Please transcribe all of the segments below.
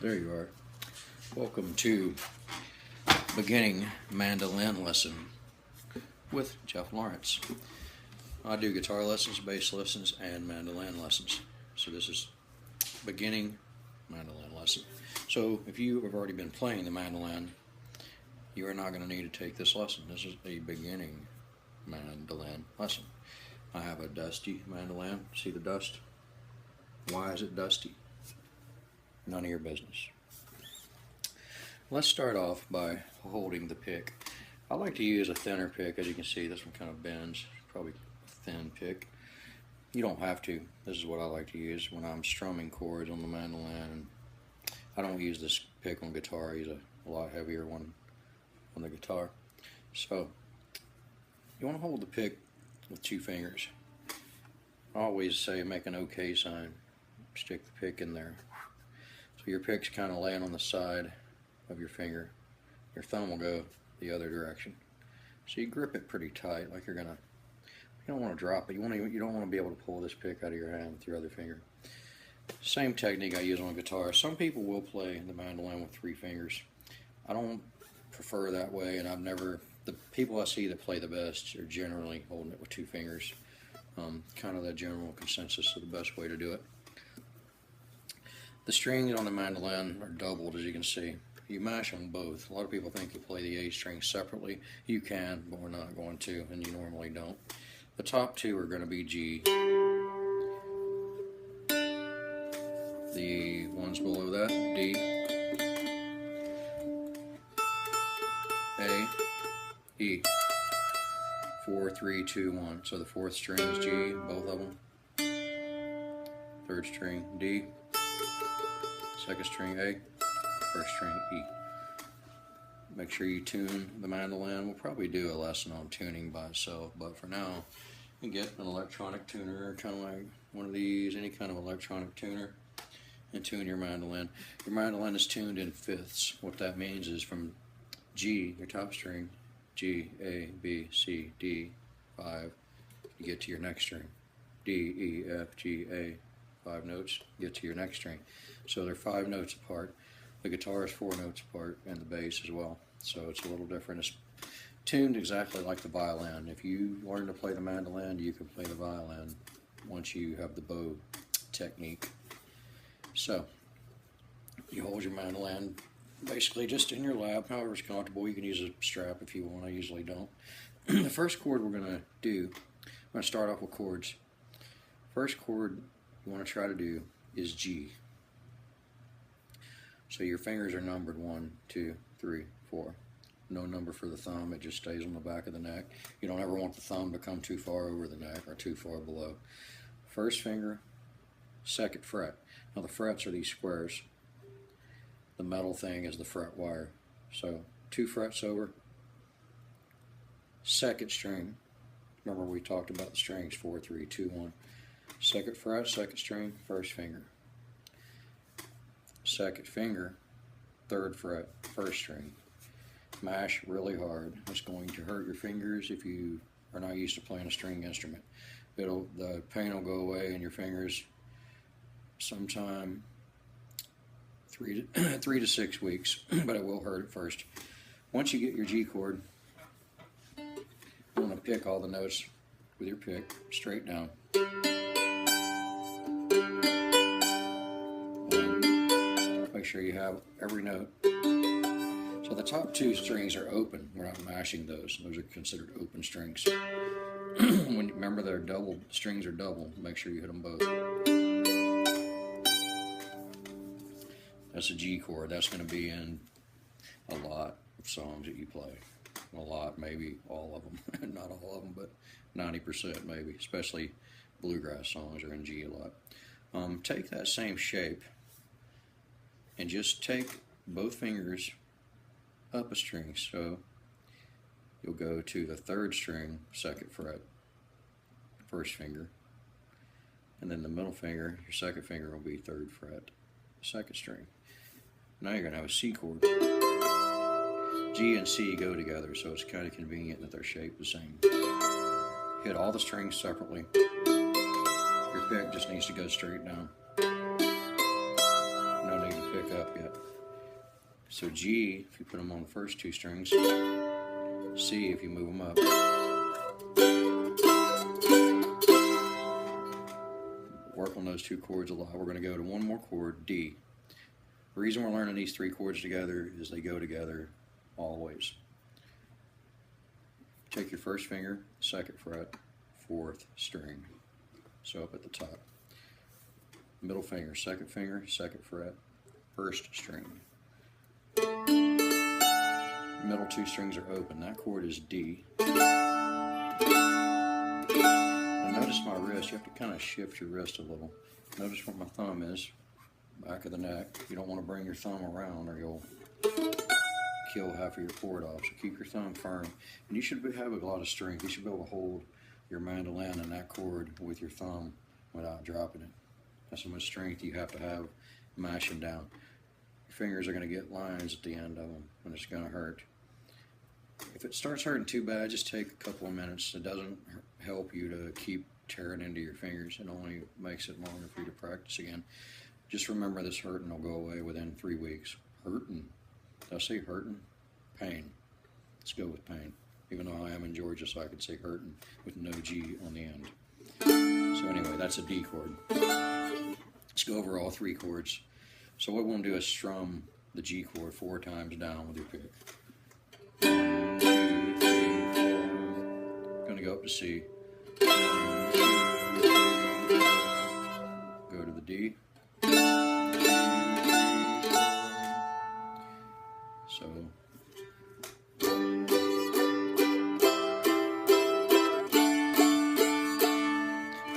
There you are. Welcome to beginning mandolin lesson with Jeff Lawrence. I do guitar lessons, bass lessons, and mandolin lessons. So this is beginning mandolin lesson. So if you have already been playing the mandolin, you are not going to need to take this lesson. This is a beginning mandolin lesson. I have a dusty mandolin. See the dust? Why is it dusty? None of your business. Let's start off by holding the pick. I like to use a thinner pick. As you can see, this one kind of bends. Probably a thin pick. You don't have to. This is what I like to use when I'm strumming chords on the mandolin. I don't use this pick on guitar. I use a lot heavier one on the guitar. So you want to hold the pick with 2 fingers. I always say make an OK sign. Stick the pick in there. So your pick's kind of laying on the side of your finger. Your thumb will go the other direction. So you grip it pretty tight, like you're gonna. You don't want to drop it. You don't want to be able to pull this pick out of your hand with your other finger. Same technique I use on guitar. Some people will play the mandolin with 3 fingers. I don't prefer that way, and I've never. The people I see that play the best are generally holding it with 2 fingers. Kind of the general consensus of the best way to do it. The strings on the mandolin are doubled, as you can see. You mash them both. A lot of people think you play the A string separately. You can, but we're not going to, and you normally don't. The top 2 are going to be G. The ones below that, D, A, E. 4, 3, 2, 1. So the 4th string is G, both of them. 3rd string, D. 2nd string, A. 1st string, E. Make sure you tune the mandolin. We'll probably do a lesson on tuning by itself, but for now, you can get an electronic tuner, kind of like one of these, any kind of electronic tuner, and tune your mandolin. Your mandolin is tuned in fifths. What that means is from G, your top string, G, A, B, C, D, 5, you get to your next string. D, E, F, G, A, 5 notes, get to your next string. So they're 5 notes apart. The guitar is 4 notes apart, and the bass as well. So it's a little different. It's tuned exactly like the violin. If you learn to play the mandolin, you can play the violin once you have the bow technique. So you hold your mandolin basically just in your lap, however it's comfortable. You can use a strap if you want. I usually don't. The first chord we're going to do, I'm going to start off with chords. First chord you want to try to do is G. So your fingers are numbered 1, 2, 3, 4. No number for the thumb, it just stays on the back of the neck. You don't ever want the thumb to come too far over the neck or too far below. First finger, 2nd fret. Now the frets are these squares. The metal thing is the fret wire. So 2 frets over, 2nd string. Remember we talked about the strings, 4, 3, 2, 1. 2nd fret, 2nd string, 1st finger. 2nd finger, 3rd fret, 1st string. Mash really hard. It's going to hurt your fingers if you are not used to playing a string instrument. The pain will go away in your fingers sometime 3 to 6 weeks, but it will hurt at first. Once you get your G chord, you want to pick all the notes with your pick straight down. Make sure you have every note. So the top 2 strings are open. We're not mashing those. Those are considered open strings. Remember they're double. Strings are double. Make sure you hit them both. That's a G chord. That's going to be in a lot of songs that you play. A lot, maybe all of them. Not all of them, but 90% maybe. Especially bluegrass songs are in G a lot. Take that same shape and just take both fingers up a string. So you'll go to the 3rd string, 2nd fret, 1st finger, and then the middle finger, your 2nd finger will be 3rd fret, 2nd string. Now you're going to have a C chord. G and C go together, so it's kind of convenient that they're shaped the same. Hit all the strings separately. Your pick just needs to go straight down. No need to pick up yet. So G, if you put them on the first two strings, C if you move them up. Work on those two chords a lot. We're going to go to one more chord, D. The reason we're learning these three chords together is they go together always. Take your first finger, second fret, fourth string. So up at the top. Middle finger, second fret, first string. Middle two strings are open. That chord is D. Now notice my wrist. You have to kind of shift your wrist a little. Notice where my thumb is. Back of the neck. You don't want to bring your thumb around or you'll kill half of your chord off. So keep your thumb firm. And you should have a lot of strength. You should be able to hold your mandolin and that chord with your thumb without dropping it. That's how much strength you have to have mashing down. Your fingers are going to get lines at the end of them and it's going to hurt. If it starts hurting too bad, just take a couple of minutes. It doesn't help you to keep tearing into your fingers. It only makes it longer for you to practice again. Just remember this hurting will go away within 3 weeks. Hurting. Did I say hurting? Pain. Let's go with pain. Even though I am in Georgia, so I could say hurting with no G on the end. So anyway, that's a D chord. Let's go over all three chords. So what we're going to do is strum the G chord 4 times down with your pick. 1, 2, 3, 4. Going to go up to C. 1, 2, 3, 4. Go to the D. 2, 3, 4. So.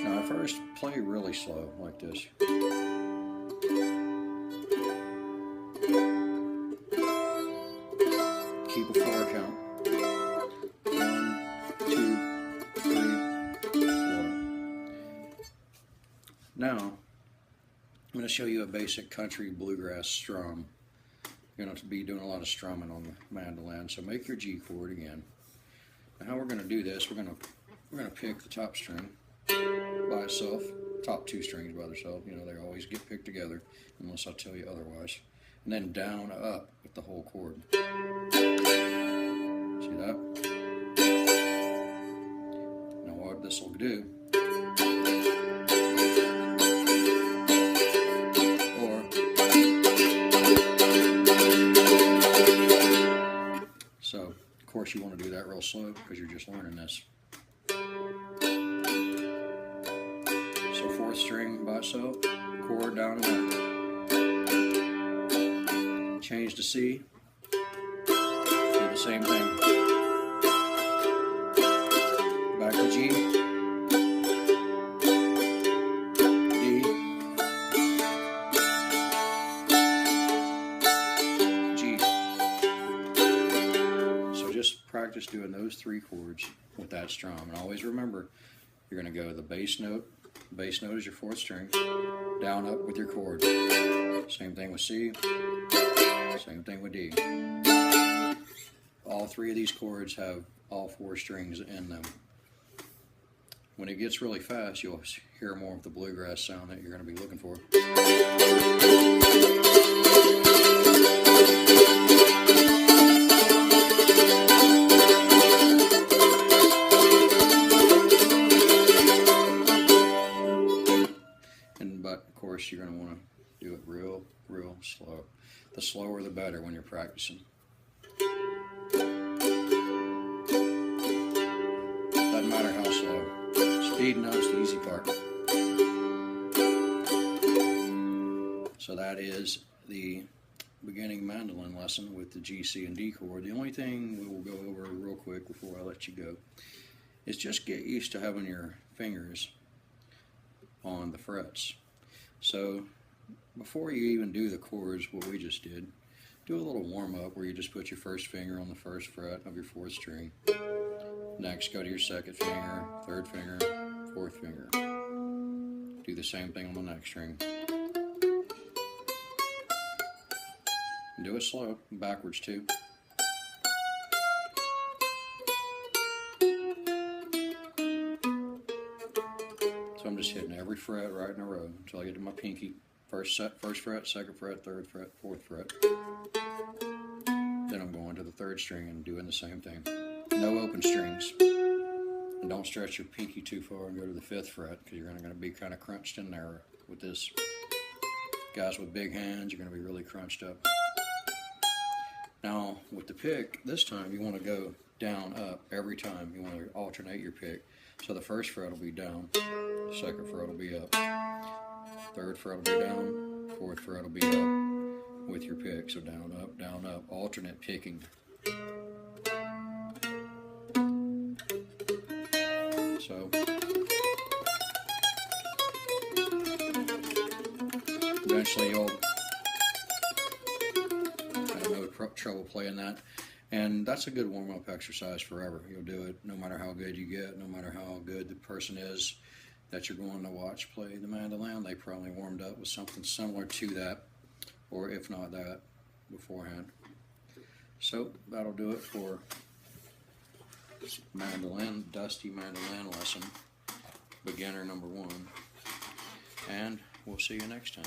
Now at first, play really slow like this. Keep a 4 count. 1, 2, 3, 4. Now, I'm going to show you a basic country bluegrass strum. You're going to be doing a lot of strumming on the mandolin, so make your G chord again. Now how we're going to do this, we're going to pick the top string by itself, top 2 strings by themselves. You know, they always get picked together unless I tell you otherwise. And then down up with the whole chord. See that? Now what this will do, so of course you want to do that real slow because you're just learning this. So 4th string by itself, chord down and up. Change to C, do the same thing. Back to G, D, G. So just practice doing those 3 chords with that strum. And always remember, you're going to go to the bass note. Bass note is your 4th string. Down up with your chord. Same thing with C. Same thing with D. All 3 of these chords have all 4 strings in them. When it gets really fast, you'll hear more of the bluegrass sound that you're going to be looking for. But of course, you're going to want to do it real slow. The slower the better when you're practicing. Doesn't matter how slow. Speeding up's the easy part. So that is the beginning mandolin lesson with the G, C, and D chord. The only thing we will go over real quick before I let you go is just get used to having your fingers on the frets. So before you even do the chords, what we just did, do a little warm-up where you just put your first finger on the first fret of your 4th string. Next, go to your 2nd finger, 3rd finger, 4th finger. Do the same thing on the next string. Do it slow, backwards too. So I'm just hitting every fret right in a row until I get to my pinky. First fret, second fret, third fret, fourth fret. Then I'm going to the third string and doing the same thing. No open strings. And don't stretch your pinky too far and go to the fifth fret, because you're going to be kind of crunched in there with this. Guys with big hands, you're going to be really crunched up. Now, with the pick, this time you want to go down, up every time. You want to alternate your pick. So the first fret will be down, second fret will be up, third fret will be down, fourth fret will be up with your pick. So down, up, alternate picking. So eventually you'll have no trouble playing that. And that's a good warm-up exercise forever. You'll do it no matter how good you get, no matter how good the person is that you're going to watch play the mandolin. They probably warmed up with something similar to that, or if not that, beforehand. So that'll do it for mandolin, dusty mandolin lesson, beginner number 1. And we'll see you next time.